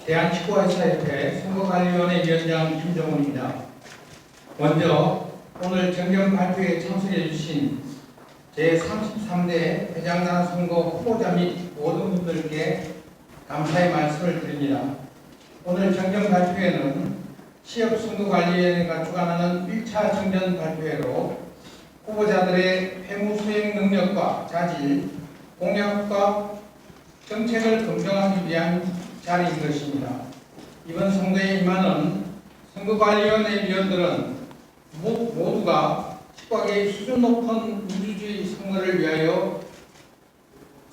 대한치과의사협회 선거관리위원회 위원장 김정훈입니다. 먼저 오늘 정경 발표에 참석해 주신 제33대 회장단 선거 후보자 및 모든 분들께 감사의 말씀을 드립니다. 오늘 정경 발표회는 시협선거관리위원회가 주관하는 1차 정전 발표회로 후보자들의 회무 수행 능력과 자질, 공약과 정책을 검증하기 위한 자리인 것입니다. 이번 선거에 임하는 선거관리위원회 위원들은 모두가 치과계의 수준 높은 민주주의 선거를 위하여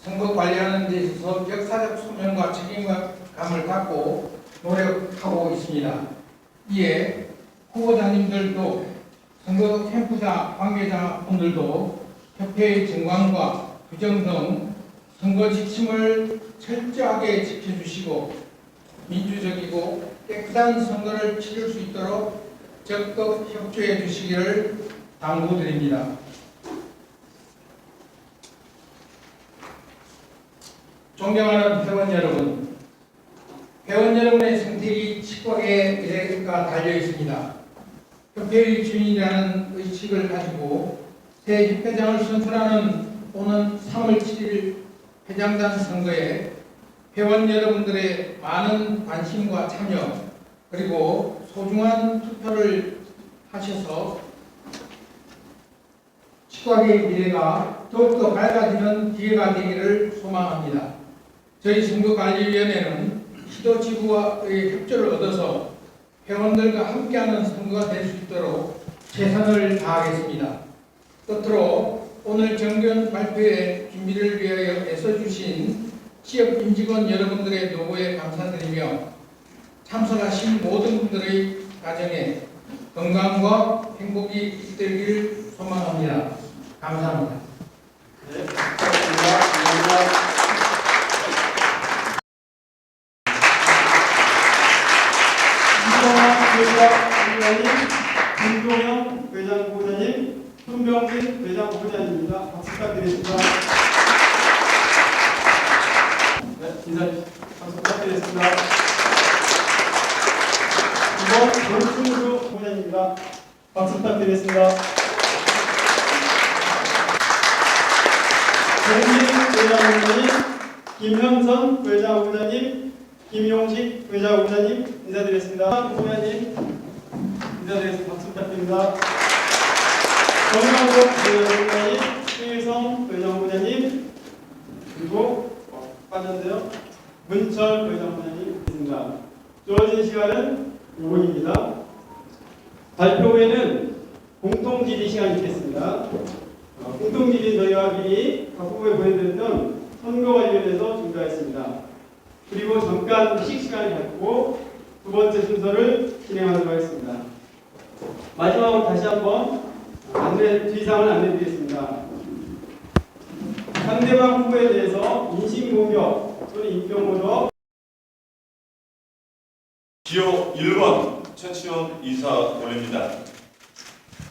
선거 관리하는 데 있어서 역사적 소명과 책임감을 갖고 노력하고 있습니다. 이에 후보자님들도 선거 캠프자 관계자분들도 협회의 정관과 규정 등 선거 지침을 철저하게 지켜주시고 민주적이고 깨끗한 선거를 치를 수 있도록 적극 협조해 주시기를 당부드립니다. 존경하는 회원 여러분, 회원 여러분의 선택이 치과계의 미래가 달려 있습니다. 협회의 주인이라는 의식을 가지고 새 협회장을 선출하는 오는 3월 7일 회장단 선거에 회원 여러분들의 많은 관심과 참여 그리고 소중한 투표를 하셔서 치과계의 미래가 더욱더 밝아지는 기회가 되기를 소망합니다. 저희 선거관리위원회는 시도지구와의 협조를 얻어서 회원들과 함께하는 선거가 될 수 있도록 최선을 다하겠습니다. 끝으로 오늘 정경 발표의 준비를 위하여 애써주신 취업 임직원 여러분들의 노고에 감사드리며 참석하신 모든 분들의 가정에 건강과 행복이 깃들기를 소망합니다. 감사합니다. 네, 감사합니다. 회장님, 김동영 회장부장님, 손병진 회장부장님입니다. 박수 부탁드리겠습니다. 네, 인사 박수 부탁드리겠습니다. 이번 정충수 부장님입니다. 박수 부탁드리겠습니다. 정진 회장부장님, 김현선 회장부장님, 김용식 회장부장님 인사드리겠습니다. 부장님 인사드리겠습니다. 박수 부탁드립니다. 정명국 회장부장님, 최성 회장부장님, 그리고 빠졌는데요. 문철 회장부장님 있습니다. 주어진 시간은 5분입니다. 발표 후에는 공통질의 시간이 있겠습니다. 공통질의 저희가 미리 각 후보에 보내드렸던 선거관리위원회에서 준비하였습니다. 그리고 잠깐 휴식 시간을 갖고 두 번째 순서를 진행하도록 하겠습니다. 마지막으로 다시 한번 주의사항을 안내드리겠습니다. 상대방 후보에 대해서 인신공격 또는 인격모독 기호 1번 최치원 이사 올립니다.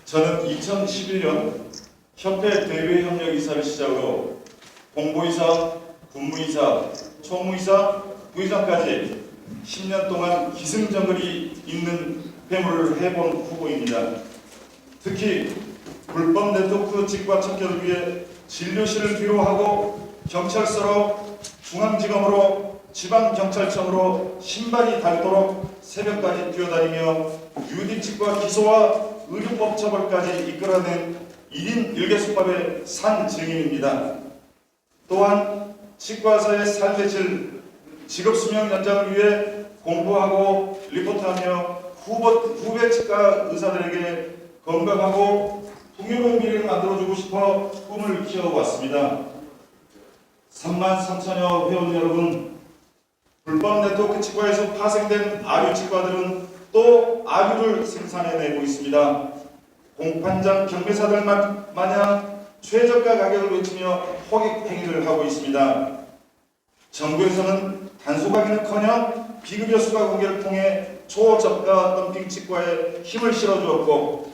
저는 2011년 협회 대외협력이사를 시작으로 공보이사, 군무이사, 총무이사, 부이사까지 10년 동안 기승전결이 있는 회무를 해본 후보입니다. 특히 불법 네트워크 직과 척결을 위해 진료실을 뒤로하고 경찰서로 중앙지검으로 지방경찰청으로 신발이 닳도록 새벽까지 뛰어다니며 유디치과 기소와 의료법 처벌까지 이끌어낸 1인 1개수법의 산 증인입니다. 또한 치과의사의 삶의 질, 직업수명 연장을 위해 공부하고 리포트하며 후배 치과 의사들에게 건강하고 풍요로운 미래를 만들어주고 싶어 꿈을 키워왔습니다. 33,000여 회원 여러분, 불법 네트워크 치과에서 파생된 아류 치과들은 또 아류를 생산해내고 있습니다. 공판장 경매사들 마냥 최저가 가격을 외치며 호객 행위를 하고 있습니다. 정부에서는 단속하기는커녕 비급여 수가 공개를 통해 초저가 덤핑 치과에 힘을 실어주었고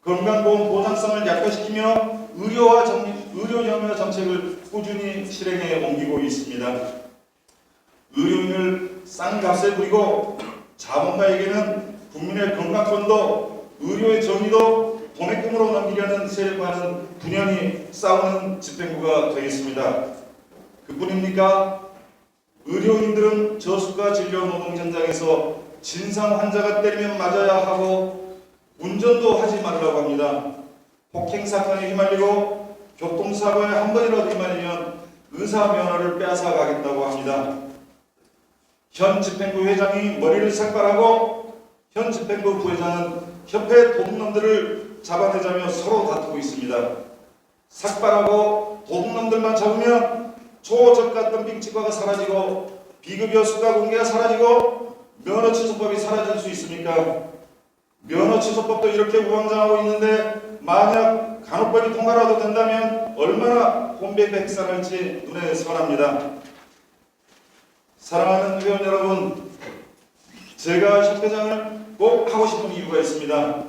건강보험 보장성을 약화시키며 의료염려 정책을 꾸준히 실행해 옮기고 있습니다. 의료인을 싼 값에 부리고 자본가에게는 국민의 건강권도 의료의 정의도 도매금으로 넘기려는 세력과는 분연히 싸우는 집행부가 되겠습니다. 그뿐입니까? 의료인들은 저수가 진료 노동 현장에서 진상 환자가 때리면 맞아야 하고 운전도 하지 말라고 합니다. 폭행 사건에 휘말리고 교통사고에 한 번이라도 휘말리면 의사 면허를 빼앗아 가겠다고 합니다. 현 집행부 회장이 머리를 삭발하고 현 집행부 부회장은 협회 도둑놈들을 잡아내자며 서로 다투고 있습니다. 삭발하고 도둑놈들만 잡으면 초저가 덤핑 치과가 사라지고 비급여 수가 공개가 사라지고 면허 취소법이 사라질 수 있습니까? 면허 취소법도 이렇게 우왕좌왕하고 있는데 만약 간호법이 통과라도 된다면 얼마나 혼배백산할지 눈에 선합니다. 사랑하는 회원 여러분, 제가 협회장을 꼭 하고 싶은 이유가 있습니다.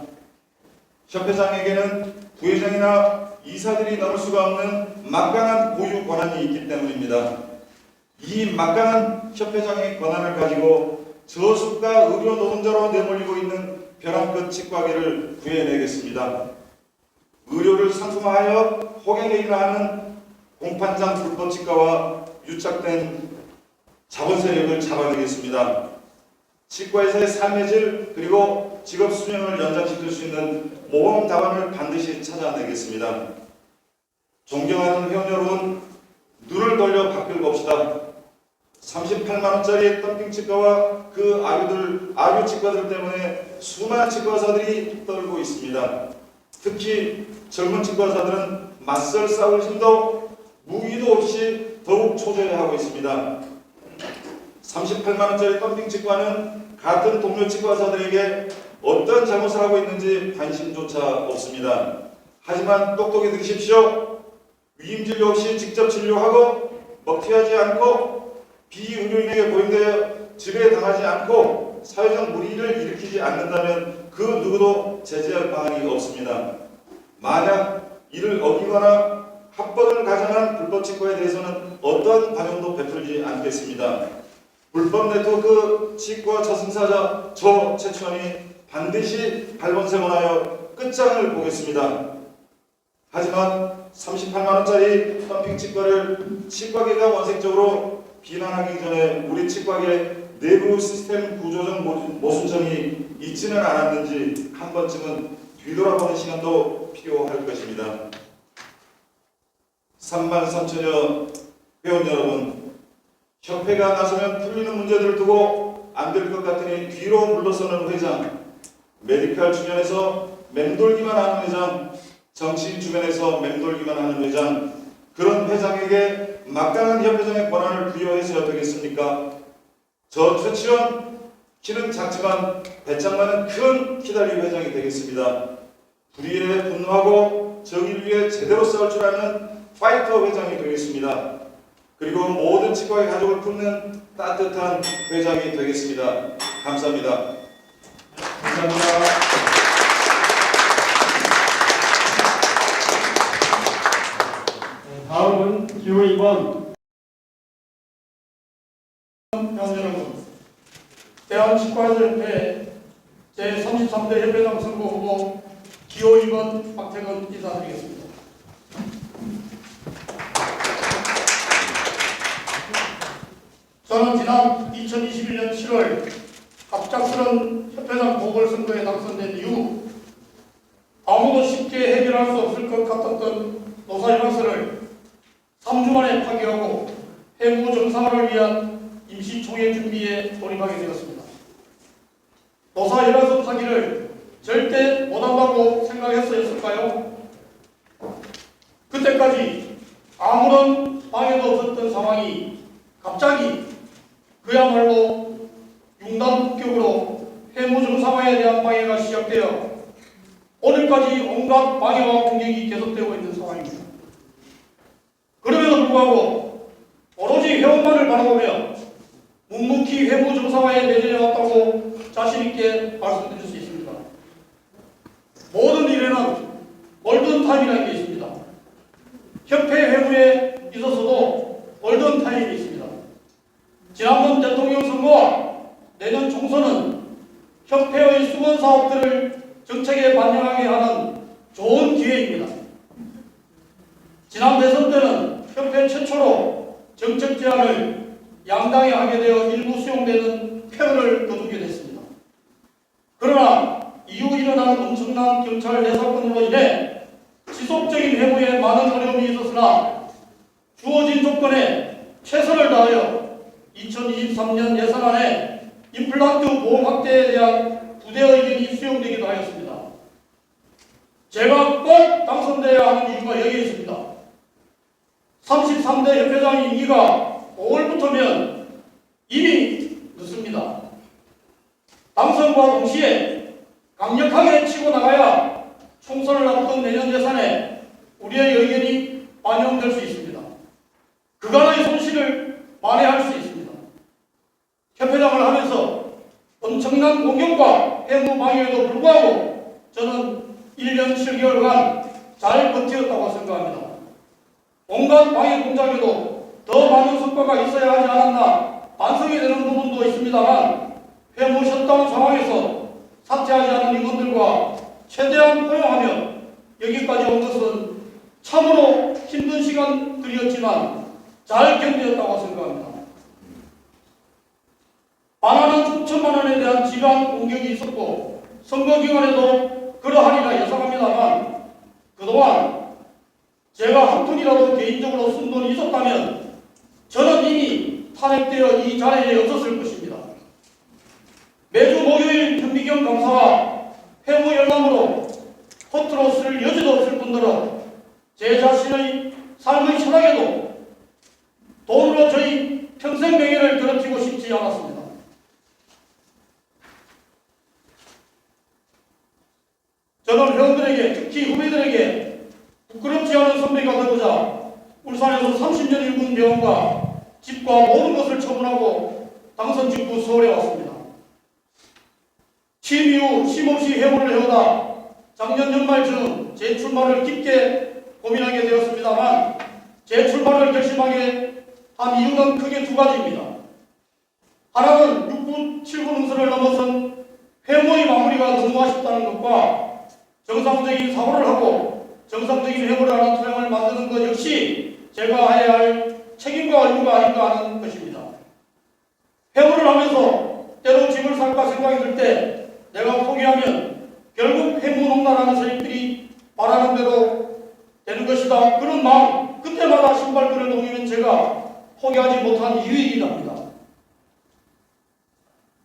협회장에게는 부회장이나 이사들이 넘을 수가 없는 막강한 고유 권한이 있기 때문입니다. 이 막강한 협회장의 권한을 가지고 저수가 의료 노동자로 내몰리고 있는 벼랑끝 치과계를 구해내겠습니다. 의료를 상품화하여 호갱행위를 하는 공판장 불법 치과와 유착된 자본 세력을 잡아내겠습니다. 치과에서의 삶의 질 그리고 직업 수명을 연장시킬 수 있는 모범 답안을 반드시 찾아내겠습니다. 존경하는 회원 여러분, 눈을 돌려 밖을 봅시다. 38만원짜리 덤핑 치과와 그 아류 치과들 때문에 수많은 치과의사들이 떨고 있습니다. 특히 젊은 치과의사들은 맞설 싸울 힘도 무기도 없이 더욱 초조해하고 있습니다. 38만원짜리 덤핑 치과는 같은 동료 치과의사들에게 어떤 잘못을 하고 있는지 관심조차 없습니다. 하지만 똑똑히 들으십시오. 위임진료 없이 직접 진료하고 먹튀하지 않고 비의료인에게 고용되어 지배당하지 않고 사회적 물의를 일으키지 않는다면 그 누구도 제재할 방안이 없습니다. 만약 이를 어기거나 합법을 가장한 불법 치과에 대해서는 어떤 관용도 베풀지 않겠습니다. 불법 네트워크 치과 저승사자 저 최천이 반드시 발본색원하여 끝장을 보겠습니다. 하지만 38만원짜리 덤핑 치과를 치과계가 원색적으로 비난하기 전에 우리 치과계 내부 시스템 구조적 모순점이 있지는 않았는지 한 번쯤은 뒤돌아보는 시간도 필요할 것입니다. 3만 3천여 회원 여러분, 협회가 나서면 풀리는 문제들을 두고 안 될 것 같으니 뒤로 물러서는 회장, 메디칼 주변에서 맴돌기만 하는 회장, 정치인 주변에서 맴돌기만 하는 회장, 그런 회장에게 막강한 협회장의 권한을 부여해서야 되겠습니까? 저 최치원, 키는 작지만 배짱 많은 큰 키다리 회장이 되겠습니다. 불의에 분노하고 정의를 위해 제대로 싸울 줄 아는 파이터 회장이 되겠습니다. 그리고 모든 치과의 가족을 품는 따뜻한 회장이 되겠습니다. 감사합니다. 감사합니다. 다음은 기호 2번 회원 여러분, 대한치과의협회 제33대 협회장 선거 후보 기호 2번 박태근 인사드리겠습니다. 저는 지난 2021년 7월 갑작스런 협회장 보궐선거에 당선된 이후 아무도 쉽게 해결할 수 없을 것 같았던 노사협약서를 3주 만에 파기하고 해무 정상화를 위한 임시총회 준비에 돌입하게 되었습니다. 노사협약서 파기를 절대 못한다고 생각했었을까요? 그때까지 아무런 방해도 없었던 상황이 갑자기 그야말로 융단폭격으로 해무 정상화에 대한 방해가 시작되어 오늘까지 온갖 방해와 공격이 계속되고 있는 상황입니다. 그럼에도 불구하고 오로지 회원만을 바라보며 묵묵히 해무 정상화에 매진해 왔다고 자신있게 말씀드릴 수 있습니다. 모든 일에는 골든타임이라는 게 있습니다. 협회 회무에 있어서도 골든타임이 있습니다. 지난번 대통령 선거와 내년 총선은 협회의 수건 사업들을 정책에 반영하게 하는 좋은 기회입니다. 지난 대선 때는 협회 최초로 정책 제안을 양당이 하게 되어 일부 수용되는 폐허를 거두게 됐습니다. 그러나 이후 일어난 엄청난 경찰 내사건으로 인해 지속적인 회무에 많은 어려움이 있었으나 주어진 조건에 최선을 다하여 2023년 예산안에 임플란트 보험 확대에 대한 부대 의견이 수용되기도 하였습니다. 제가 꼭 당선되어야 하는 이유가 여기에 있습니다. 33대 협회장 임기가 5월부터면 이미 늦습니다. 당선과 동시에 강력하게 치고 나가야 총선을 앞둔 내년 예산에 우리의 의견이 반영될 수 있습니다. 그간의 손실을 만회할 수 있습니다. 협회장을 하면서 엄청난 공격과 해무 방해에도 불구하고 저는 1년 7개월간 잘 버티었다고 생각합니다. 온갖 방해 공작에도 더 많은 성과가 있어야 하지 않았나 반성이 되는 부분도 있습니다만 회무 셧다운 상황에서 사퇴하지 않은 임원들과 최대한 포용하며 여기까지 온 것은 참으로 힘든 시간들이었지만 잘 견뎠다고 생각합니다. 반환한 수천만 원에 대한 지방 공격이 있었고 선거 기간에도 그러하리라 예상합니다만 그동안 제가 한 푼이라도 개인적으로 쓴 돈이 있었다면 저는 이미 탄핵되어 이 자리에 없었을 것입니다. 매주 목요일 현미경 강사와 회무 열람으로 허투루 쓸 여지도 없을 뿐더러 제 자신의 삶의 철학에도 돈으로 저희 평생 명예를 더럽히고 싶지 않았습니다. 저는 회원들에게 특히 후배들에게 부끄럽지 않은 선배가 되고자 울산에서 30년 일군 병원과 집과 모든 것을 처분하고 당선 직후 서울에 왔습니다. 취임 이후 쉼없이 회무를 해오다 작년 연말쯤 재출마를 깊게 고민하게 되었습니다만 재출마를 결심하게 한 이유는 크게 두 가지입니다. 하나는 6부 7부 능선을 넘어선 회무의 마무리가 너무 아쉽다는 것과 정상적인 사고를 하고 정상적인 회무를 하는 토양을 만드는 것 역시 제가 해야 할 책임과 의무가 아닌가 하는 것입니다. 회무를 하면서 때로 집을 살까 생각이 들 때 내가 포기하면 결국 회무농단하는 세력들이 말하는 대로 되는 것이다. 그런 마음, 그때마다 신발끈을 동이는 제가 포기하지 못한 이유이기도 합니다.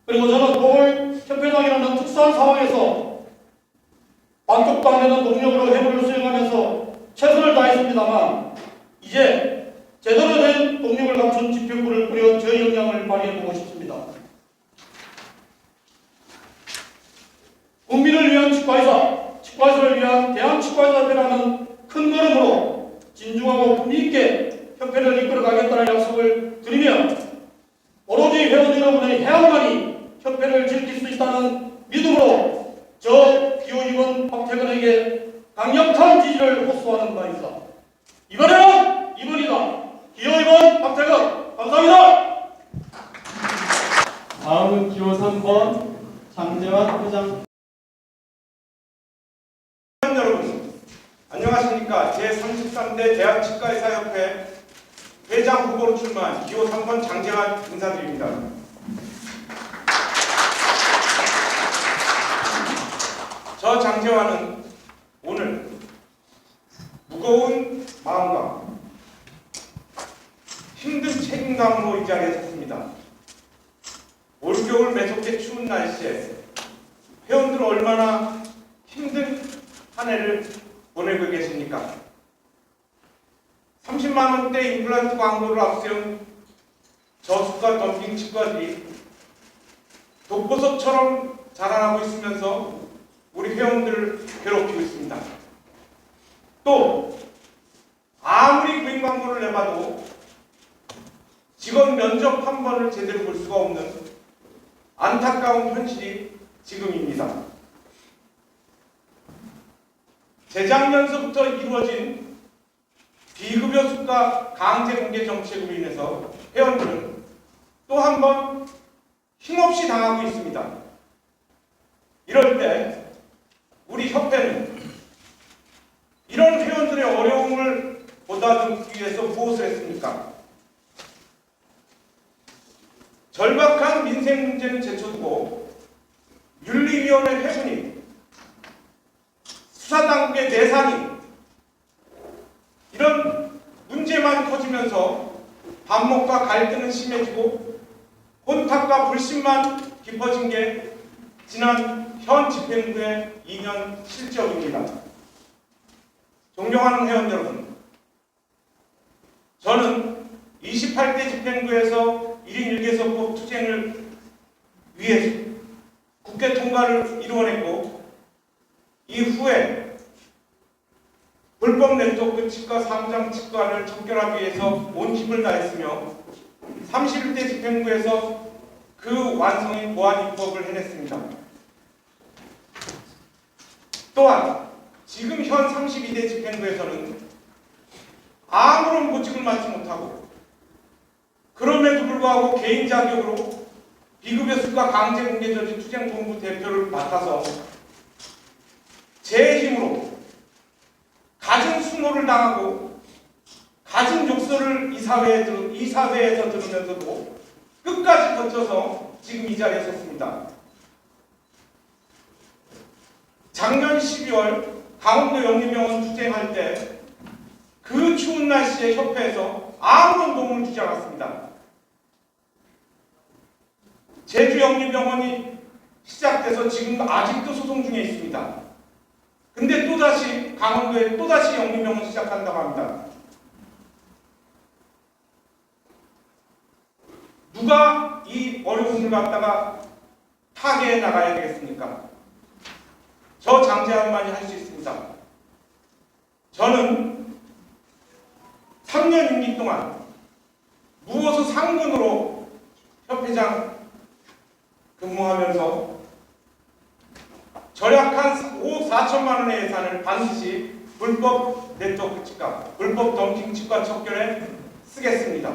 그리고 저는 보궐 협회장이라는 특수한 상황에서 반쪽도 안 되는 동력으로 회무를 수행하면서 최선을 다했습니다만 이제 제대로 된 동력을 갖춘 집행부를 꾸려 저의 역량을 발휘해보고 싶습니다. 국민을 위한 치과의사, 치과의사를 위한 대한치과의사협회라는 큰 걸음으로 진중하고 품위있게 협회를 이끌어가겠다는 약속을 드리며 오로지 회원 여러분의 해안만이 협회를 지킬 수 있다는 믿음으로 저 기호위원 박태근에게 강력한 지지를 호소하는 바입니다. 이번에는 이번이다. 기호위원 박태근 감사합니다. 다음은 기호 3번 장재환 회장. 여러분, 안녕하십니까. 제33대 대한치과의사협회 회장 후보로 출마한 기호 3번 장재환 인사드립니다. 저 장재환은 오늘 무거운 마음과 힘든 책임감으로 이 자리에 섰습니다. 올겨울 매섭게 추운 날씨에 회원들 얼마나 힘든 한 해를 보내고 계십니까? 30만 원대 임플란트 광고를 앞세운 저수가 덤핑 치과들이 독버섯처럼 자라나고 있으면서 우리 회원들을 괴롭히고 있습니다. 또 아무리 구인 광고를 내봐도 직원 면접 한 번을 제대로 볼 수가 없는 안타까운 현실이 지금입니다. 재작년서부터 이루어진 비급여 수가 강제 공개 정책으로 인해서 회원들은 또 한 번 힘없이 당하고 있습니다. 이럴 때 우리 협회는 이런 회원들의 어려움을 보다듬기 위해서 무엇을 했습니까? 절박한 민생 문제는 제쳐두고 윤리위원회 회분이, 수사당국의 내산이 이런 문제만 커지면서 반목과 갈등은 심해지고 혼탁과 불신만 깊어진 게 지난 현 집행부의 2년 실적입니다. 존경하는 회원 여러분, 저는 28대 집행부에서 1인 1개석법 투쟁을 위해 국회 통과를 이루어냈고, 이후에 불법 네트워크 치과, 상장 치과를 척결하기 위해서 온 힘을 다했으며 31대 집행부에서 그 완성인 보안 입법을 해냈습니다. 또한 지금 현 32대 집행부에서는 아무런 보직을 맡지 못하고, 그럼에도 불구하고 개인 자격으로 비급여습과 강제공개저지 투쟁본부 대표를 맡아서 제 힘으로 갖은 수모를 당하고 갖은 욕설을 이 사회에서 들으면서도 끝까지 버텨서 지금 이 자리에 섰습니다. 작년 12월 강원도 영리병원 투쟁할 때 그 추운 날씨에 협회에서 아무런 도움을 주지 않았습니다. 제주 영리병원이 시작돼서 지금 아직도 소송 중에 있습니다. 근데 또다시 강원도에 또다시 영리병원 시작한다고 합니다. 누가 이 어려움을 갖다가 타개해 나가야 되겠습니까? 저 장재환만이 할 수 있습니다. 저는 3년 임기 동안 무어서 상근으로 협회장 근무하면서 절약한 5억 4천만 원의 예산을 반드시 불법 네트워크 치과, 불법 덤핑 치과 척결에 쓰겠습니다.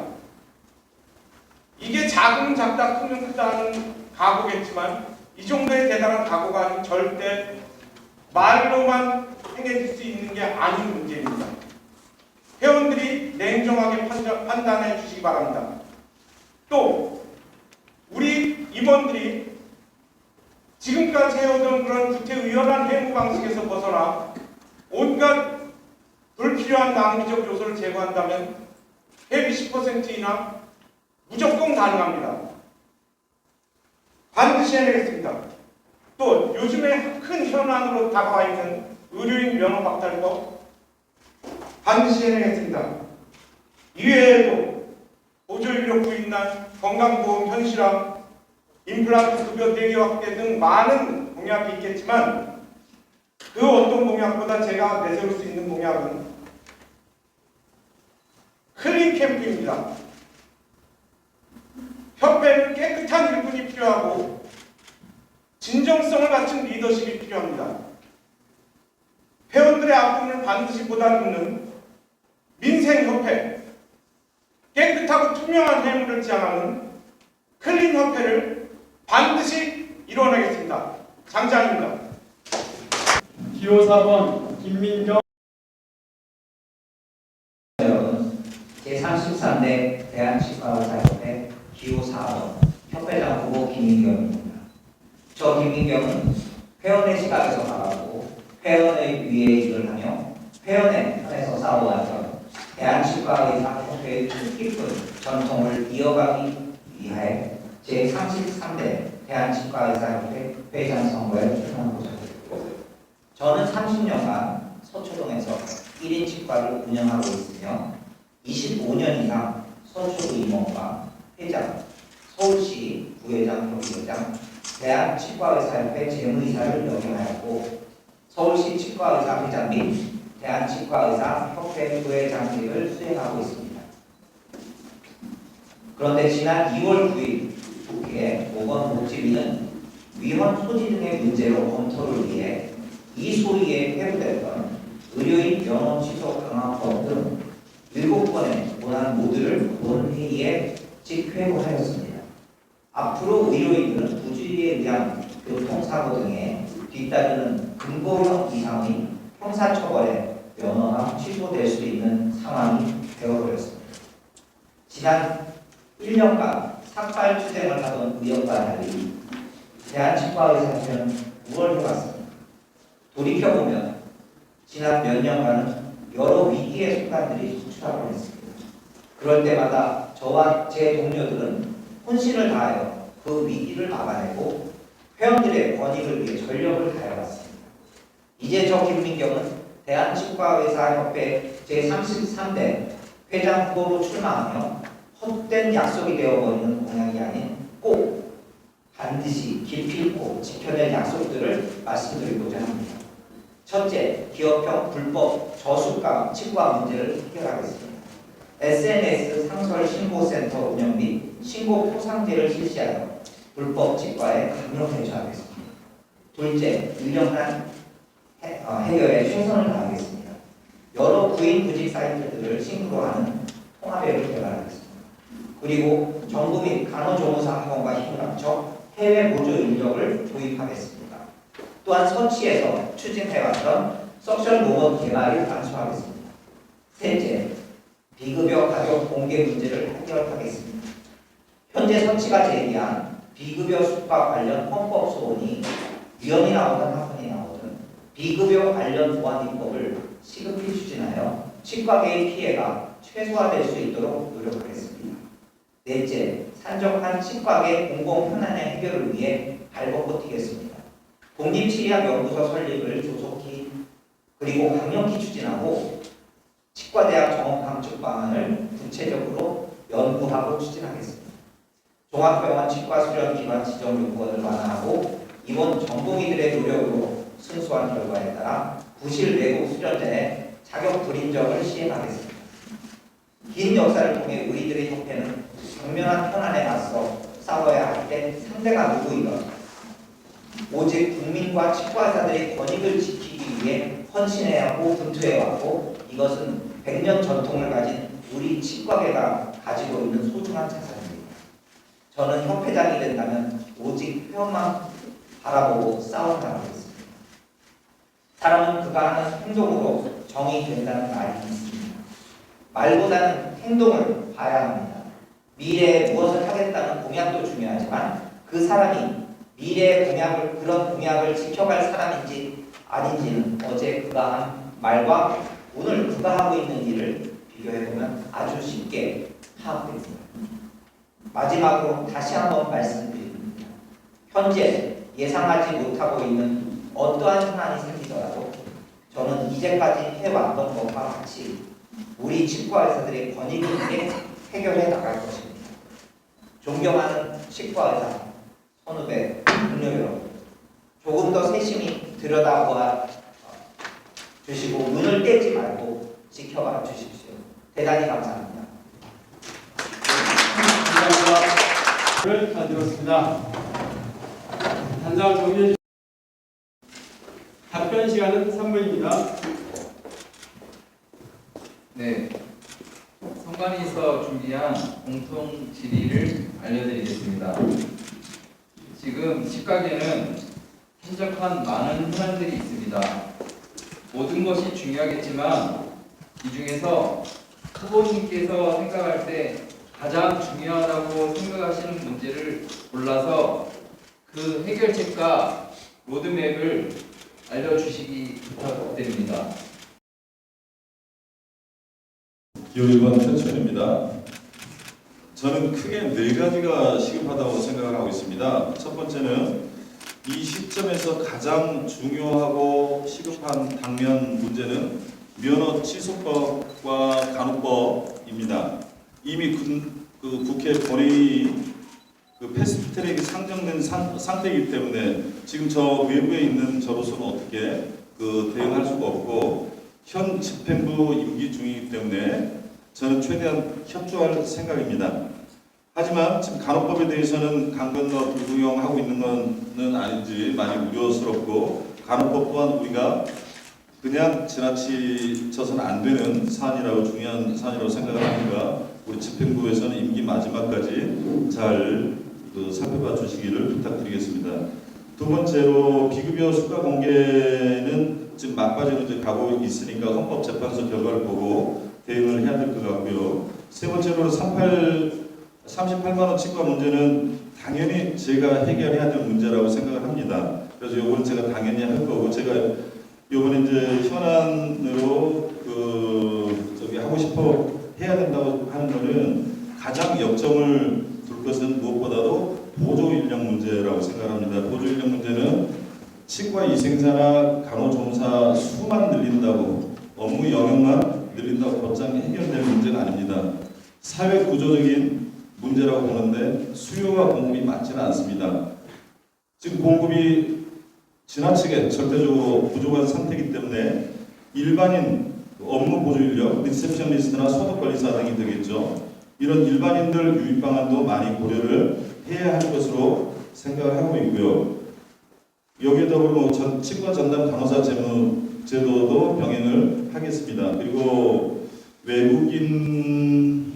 이게 작으면 작다, 크면 크다는 각오겠지만 이 정도의 대단한 각오가 아닌 절대 말로만 행해질 수 있는 게 아닌 문제입니다. 회원들이 냉정하게 판단해 주시기 바랍니다. 또 우리 임원들이 지금까지 해오던 그런 구태의연한 행무 방식에서 벗어나 온갖 불필요한 낭비적 요소를 제거한다면 회비 10%이나 무조건 가능합니다. 반드시 해내겠습니다. 또 요즘에 큰 현안으로 다가와 있는 의료인 면허 박탈법 반드시 해내겠습니다. 이외에도 보조인력 부인난, 건강보험 현실화, 임플란트 급여 대기 확대 등 많은 공약이 있겠지만 그 어떤 공약보다 제가 내세울 수 있는 공약은 클린 캠프입니다. 협회는 깨끗한 일꾼이 필요하고 진정성을 갖춘 리더십이 필요합니다. 회원들의 아픔을 반드시 보다듬는 민생협회, 깨끗하고 투명한 회무를 지향하는 클린협회를 반드시 이뤄내겠습니다. 장장입니다. 기호 4번 김민경. 여러분, 제33대 대한치과의사협회 기호 4번 협회장 후보 김민경입니다. 저 김민경은 회원의 시각에서 바라보고 회원의 위에 일을 하며 회원의 편에서 싸워왔던 대한치과의사협회의 뜻깊은 전통을 이어가기 위하여 제33대 대한치과의사협회 회장 선거에 출마하고자 합니다. 저는 30년간 서초동에서 1인 치과를 운영하고 있으며 25년 이상 서초 임원과 회장, 서울시 부회장, 협의회장, 대한치과의사협회 재무이사를 역임하였고 서울시 치과의사 회장 및 대한치과의사협회 부회장직을 수행하고 있습니다. 그런데 지난 2월 9일 국회 보건복지위는 위헌 소지 등의 문제로 검토를 위해 이 소위에 회부됐던 의료인 면허 취소 강화법 등 7건의 본안 모두를 본회의에 직회부하였습니다. 앞으로 의료인들은 부주의에 의한 교통사고 등에 뒤따르는 근거형 이상의 형사처벌에 면허가 취소될 수 있는 상황이 되어버렸습니다. 지난 1년간 삭발 투쟁을 하던 의원과 달리 대한치과의사협회는 무엇을 해왔습니다. 돌이켜보면 지난 몇 년간은 여러 위기의 순간들이 속출하곤 했습니다. 그럴 때마다 저와 제 동료들은 혼신을 다하여 그 위기를 막아내고 회원들의 권익을 위해 전력을 다해왔습니다. 이제 저 김민경은 대한치과의사협회 제33대 회장 후보로 출마하며 헛된 약속이 되어버리는 공약이 아닌 꼭 반드시 기필코 지켜낼 약속들을 말씀드리고자 합니다. 첫째, 기업형 불법 저수가 치과 문제를 해결하겠습니다. SNS 상설 신고센터 운영 및 신고 포상제를 실시하여 불법 치과에 강력 대처하겠습니다. 둘째, 인력난 해결에 최선을 다하겠습니다. 여러 구인구직 사이트들을 싱크로 하는 통합앱을 개발하겠습니다. 그리고 정부 및 간호조무사 학원과 힘을 합쳐 해외 보조 인력을 도입하겠습니다. 또한 서치에서 추진해왔던 소셜 로봇 개발을 완수하겠습니다. 셋째, 비급여 가족 공개 문제를 해결하겠습니다. 현재 서치가 제기한 비급여 수가 관련 헌법 소원이 위헌이 나오든 합헌이 나오든 비급여 관련 보완 입법을 시급히 추진하여 치과계의 피해가 최소화될 수 있도록 노력하겠습니다. 넷째, 산적한 치과계 공공 현안의 해결을 위해 발벗고 뛰겠습니다. 공립치의학연구소 설립을 조속히 그리고 강력히 추진하고 치과대학 정원 감축 방안을 구체적으로 연구하고 추진하겠습니다. 종합병원 치과수련기관 지정 요건을 완화하고 이번 전공의들의 노력으로 승소한 결과에 따라 부실 외국 수련자의 자격 불인정을 시행하겠습니다. 긴 역사를 통해 우리들의 협회는 당면한 현안에 맞서 싸워야 할 때 상대가 누구이든 오직 국민과 치과의사들의 권익을 지키기 위해 헌신해왔고 분투해왔고 이것은 100년 전통을 가진 우리 치과계가 가지고 있는 소중한 자산입니다. 저는 협회장이 된다면 오직 회원만 바라보고 싸워나가겠습니다. 사람은 그가 하는 행동으로 정이 된다는 말이 있습니다. 말보다는 행동을 봐야 합니다. 미래에 무엇을 하겠다는 공약도 중요하지만 그 사람이 미래의 공약을 그런 공약을 지켜갈 사람인지 아닌지는 어제 그가 한 말과 오늘 그가 하고 있는 일을 비교해보면 아주 쉽게 파악됩니다. 마지막으로 다시 한번 말씀드립니다. 현재 예상하지 못하고 있는 어떠한 현안이 생기더라도 저는 이제까지 해왔던 것과 같이 우리 치과의사들의 권익을 위해 해결해 나갈 것입니다. 존경하는 치과의사 선후배 동료 여러분, 조금 더 세심히 들여다보아 주시고 눈을 떼지 말고 지켜봐 주십시오. 대단히 감사합니다. 감사합니다. 다 들었습니다. 단상을 정리해 주시죠. 답변 시간은 3분입니다. 네, 선관위에서 준비한 공통 질의를 알려드리겠습니다. 지금 치과계는 한적한 많은 현안들이 있습니다. 모든 것이 중요하겠지만 이 중에서 후보님께서 생각할 때 가장 중요하다고 생각하시는 문제를 골라서 그 해결책과 로드맵을 알려주시기 부탁드립니다. 기호 1번 최천입니다. 저는 크게 4가지가 시급하다고 생각을 하고 있습니다. 첫 번째는 이 시점에서 가장 중요하고 시급한 당면 문제는 면허 취소법과 간호법입니다. 이미 국회 본회의 패스트트랙이 상정된 상태이기 때문에 지금 저 외부에 있는 저로서는 어떻게 대응할 수가 없고 현 집행부 임기 중이기 때문에 저는 최대한 협조할 생각입니다. 하지만 지금 간호법에 대해서는 강 건너 불구형하고 있는 것은 아닌지 많이 우려스럽고 간호법 또한 우리가 그냥 지나치쳐서는 안 되는 사안이라고 중요한 사안이라고 생각을 하니까 우리 집행부에서는 임기 마지막까지 잘 살펴봐 주시기를 부탁드리겠습니다. 두 번째로 비급여 수가 공개는 지금 막바지로 이제 가고 있으니까 헌법재판소 결과를 보고 대응을 해야 될 것 같고요. 세 번째로 38만 원 치과 문제는 당연히 제가 해결해야 될 문제라고 생각을 합니다. 그래서 이건 제가 당연히 할 거고, 제가 이번에 이제 현안으로 하고 싶어 해야 된다고 하는 거는 가장 역점을 둘 것은 무엇보다도 보조 인력 문제라고 생각합니다. 보조 인력 문제는 치과 위생사나 간호조무사 수만 늘린다고, 업무 영역만 늘린다고 곧장 해결될 문제가 아닙니다. 사회 구조적인 문제라고 보는데 수요와 공급이 맞지는 않습니다. 지금 공급이 지나치게 절대적으로 부족한 상태이기 때문에 일반인 업무 보조 인력, 리셉셔니스트나 소득관리사 등이 되겠죠. 이런 일반인들 유입 방안도 많이 고려를 해야 할 것으로 생각을 하고 있고요. 여기에 더불어 치과 전담 간호사 제도도 병행을 하겠습니다. 그리고 외국인을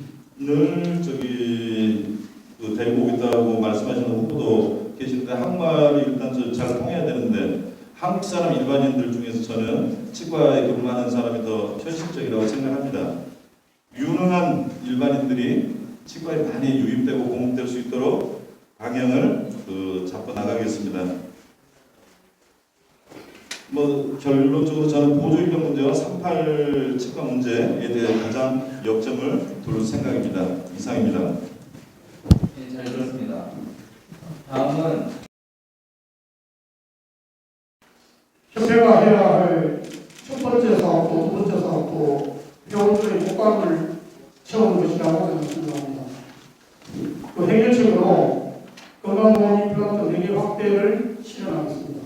데리고 오겠다고 말씀하시는 후보도 계신데 한국말이 일단 잘 통해야 되는데 한국 사람 일반인들 중에서 저는 치과에 근무하는 사람이 더 현실적이라고 생각합니다. 유능한 일반인들이 치과에 많이 유입되고 공급될 수 있도록 방향을 잡고 나가겠습니다. 결론적으로 저는 보조 인력 문제와 38 치과 문제에 대해 가장 역점을 둘 생각입니다. 이상입니다. 네, 잘 들었습니다. 다음은 협회가 해야 할 첫 번째 사업도 두 번째 사업도 회원들의 목감을 채우는 것이라고 저는 생각합니다. 그 해결책으로 건강보험 임플란트 매개 확대를 실현하겠습니다.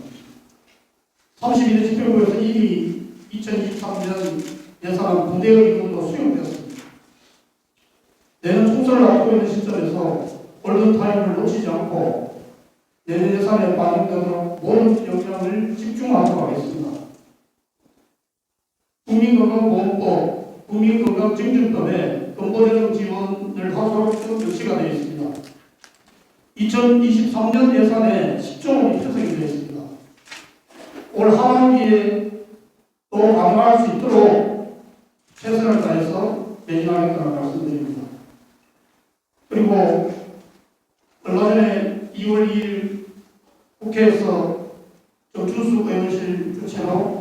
32대 집행부에서 이미 2023년 예산 분대의 이름도 수용되었습니다. 내년 총선을 앞두고 있는 시점에서 골든타임을 놓치지 않고 내년 예산에 반영되도록 모든 역량을 집중하도록 하겠습니다. 국민건강보험법, 국민건강증진법에 근본적 지원을 하도록 조치가 되어 있습니다. 2023년 예산에 10조 원이 편성이 되어 있습니다. 올 하반기에 또 가능할 수 있도록 최선을 다해서 매진하겠다는 말씀드립니다. 그리고 얼마 전에 2월 2일 국회에서 정준수 의원실 주최로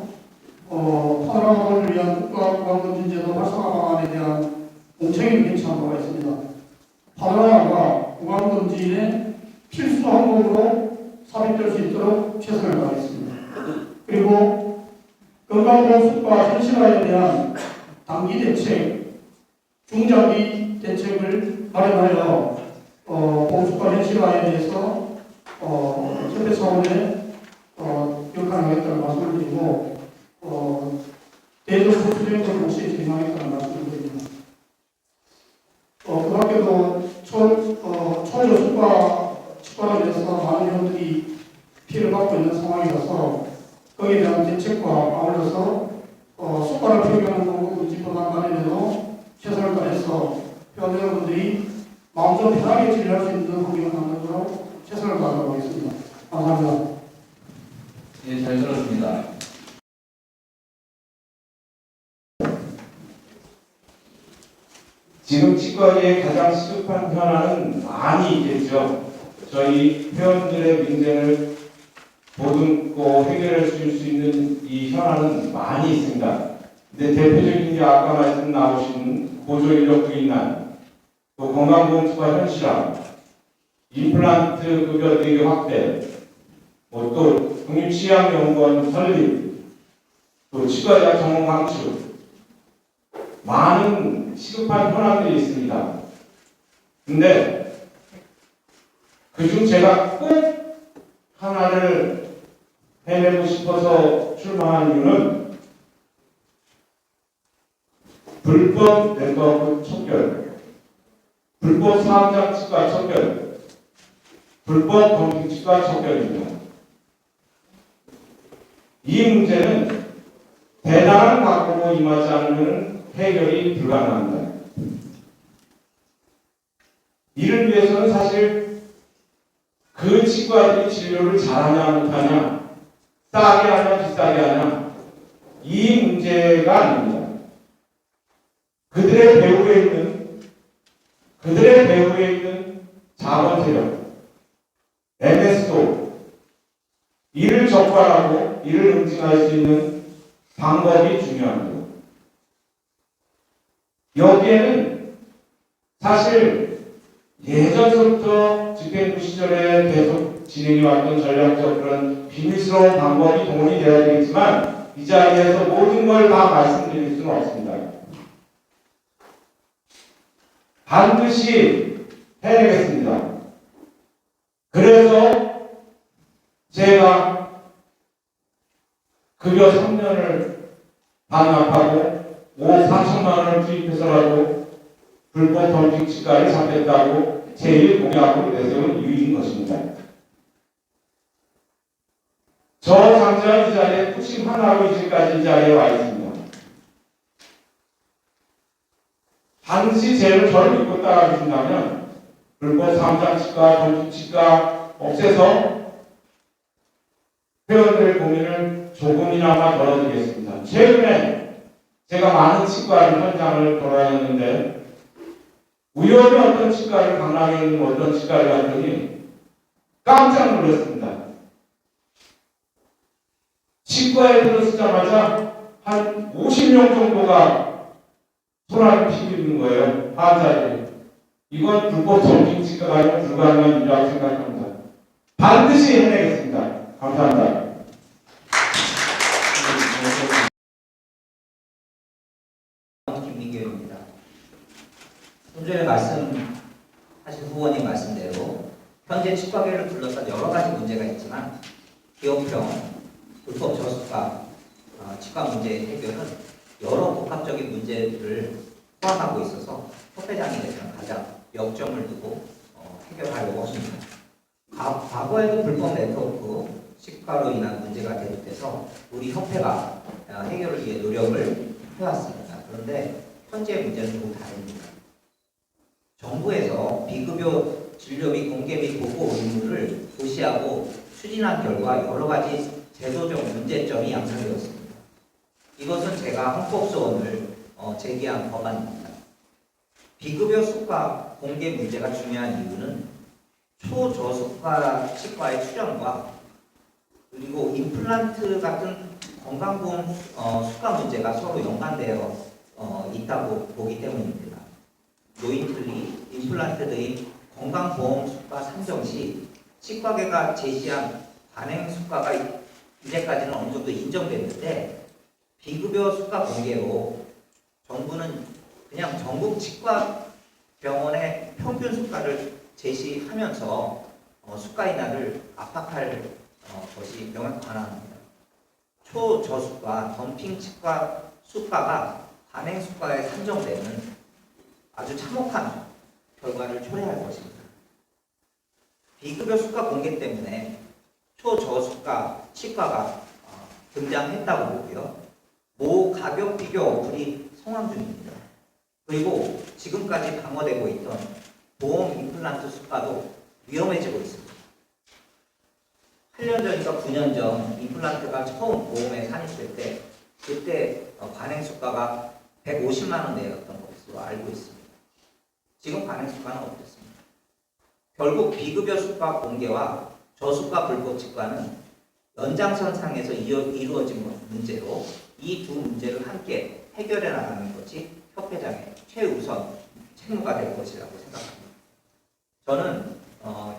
파노라마를 위한 국가공항검진제도 활성화 방안에 대한 공청회를 개최한 바가 있습니다. 파노라마가 공항검진의 필수 항목으로 삽입될 수 있도록 최선을 다하겠습니다. 그리고 건강보험수과 현실화에 대한 단기 대책, 중장기 대책을 마련하여 보험수과 현실화에 대해서 협회 차원에 역할하겠다는 말씀을 드리고 대전 소수den도 동시에 진행하겠다는 말씀을 드립니다. 그 밖에도 초저수과 치과로 인해서 많은 회원들이 피해를 받고 있는 상황이라서 거기에 대한 대책과 아울러서 수과를 표기하는 공급 금지 법안 관련해도 최선을 다해서 회원 여러분들이 마음 좀 편하게 진료할 수 있는 환경을 만들도록 최선을 다하도록 하겠습니다. 감사합니다. 예, 잘 들었습니다. 지금 치과계의 가장 시급한 현안은 많이 있겠죠. 저희 회원들의 문제를 보듬고 해결할 수 있는 이 현안은 많이 있습니다. 근데 대표적인 게 아까 말씀 나오신 보조인력 부인난, 또 건강보험수가 현실화, 임플란트 급여 대기 확대, 또 국립치약연구원 설립, 또 치과의학 전문 강축, 많은 시급한 현안들이 있습니다. 근데 그중 제가 꼭 하나를 해내고 싶어서 출마한 이유는 불법 네트워크 척결, 불법 사업장 치과 척결, 불법 검증 치과 척결입니다. 이 문제는 대단한 각오로 임하지 않으면 해결이 불가능합니다. 이를 위해서는 사실 치과들이 진료를 잘하냐 못하냐, 싸게 하냐 비싸게 하냐, 이 문제가 아닙니다. 그들의 배후에 있는 자본 세력, MS도 이를 적발하고 이를 응징할 수 있는 방법이 중요합니다. 여기에는 사실 예전부터 집행부 시절에 계속 진행해 왔던 전략적 그런 비밀스러운 방법이 동원이 되어야 되겠지만 이 자리에서 모든 걸 다 말씀드릴 수는 없습니다. 반드시 해내겠습니다. 그래서 제가 급여 3년을 반납하고 4천만 원을 투입해서라도 불법 덤핑 치과를 잡겠다고 제일 공약으로 내세운 이유인 것입니다. 저 장자는 이 자리에 푸심 하나로 이제까지 이 자리에 와 있습니다. 반드시 저를 믿고 따라주신다면 불법 삼장치과, 덤핑치과 없애서 회원들의 고민을 조금이나마 덜어드리겠습니다. 최근에 제가 많은 치과를 현장을 돌아다녔는데 우연히 어떤 치과를 강남에 있는 어떤 치과를 갔더니 깜짝 놀랐습니다. 치과에 들어서자마자 한 50명 정도가 소라를 피고 있는 거예요. 환자들이. 이건 불법 덤핑 치과가 아니면 불가능한 일이라고 생각합니다. 반드시 해내겠습니다. 감사합니다. 김민규입니다. 좀 전에 말씀하신 후보님 말씀대로 현재 치과계를 둘러싼 여러 가지 문제가 있지만 기업형, 불법 저수가, 치과 문제의 해결은 여러 복합적인 문제를 포함하고 있어서 협회장님께서는 가장 역점을 두고 해결하려고 합니다. 과거에도 불법 네트워크 치과로 인한 문제가 계속돼서 우리 협회가 해결을 위해 노력을 해왔습니다. 그런데 현재의 문제는 조금 다릅니다. 정부에서 비급여 진료 및 공개 및 보고 의무를 고시하고 추진한 결과 여러 가지 제도적 문제점이 양산되었습니다. 이것은 제가 헌법소원을 제기한 법안입니다. 비급여 수가 공개 문제가 중요한 이유는 초저수가 치과의 출현과 그리고 임플란트 같은 건강보험 수가 문제가 서로 연관되어 있다고 보기 때문입니다. 노인틀리, 임플란트 등의 건강보험 수가 산정 시 치과계가 제시한 관행 수가가 이제까지는 어느 정도 인정됐는데 비급여 수가 공개로 정부는 그냥 전국 치과 병원의 평균 수가를 제시하면서 수가 인하를 압박할 것이 명확 관화합니다. 초저수가, 덤핑 치과 수가가 관행 수가에 산정되는 아주 참혹한 결과를 초래할 것입니다. 비급여 수가 공개 때문에 초저수가 치과가 등장했다고 보고요. 모 가격 비교 어플이 성황 중입니다. 그리고 지금까지 방어되고 있던 보험 임플란트 수가도 위험해지고 있습니다. 8년 전인가 9년 전 임플란트가 처음 보험에 산입될 때 그때 관행 수가가 150만 원 내였던 것으로 알고 있습니다. 지금 관행 수가는 어떻습니까? 결국 비급여 수가 공개와 저수가 불법 치과는 연장선상에서 이루어진 문제로 이 두 문제를 함께 해결해 나가는 것이 협회장의 최우선 책무가 될 것이라고 생각합니다. 저는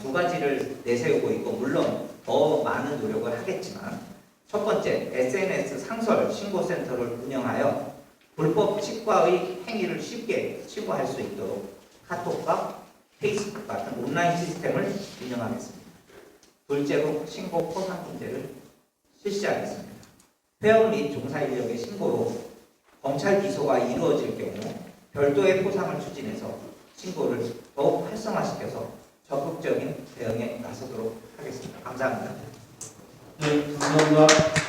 두 가지를 내세우고 있고 물론 더 많은 노력을 하겠지만 첫 번째, SNS 상설 신고센터를 운영하여 불법 치과의 행위를 쉽게 신고할 수 있도록 카톡과 페이스북 같은 온라인 시스템을 운영하겠습니다. 둘째로 신고 포상 문제를 실시하겠습니다. 회원 및 종사 인력의 신고로 검찰 기소가 이루어질 경우 별도의 포상을 추진해서 신고를 더욱 활성화시켜서 적극적인 대응에 나서도록 하겠습니다. 감사합니다. 네, 감사합니다.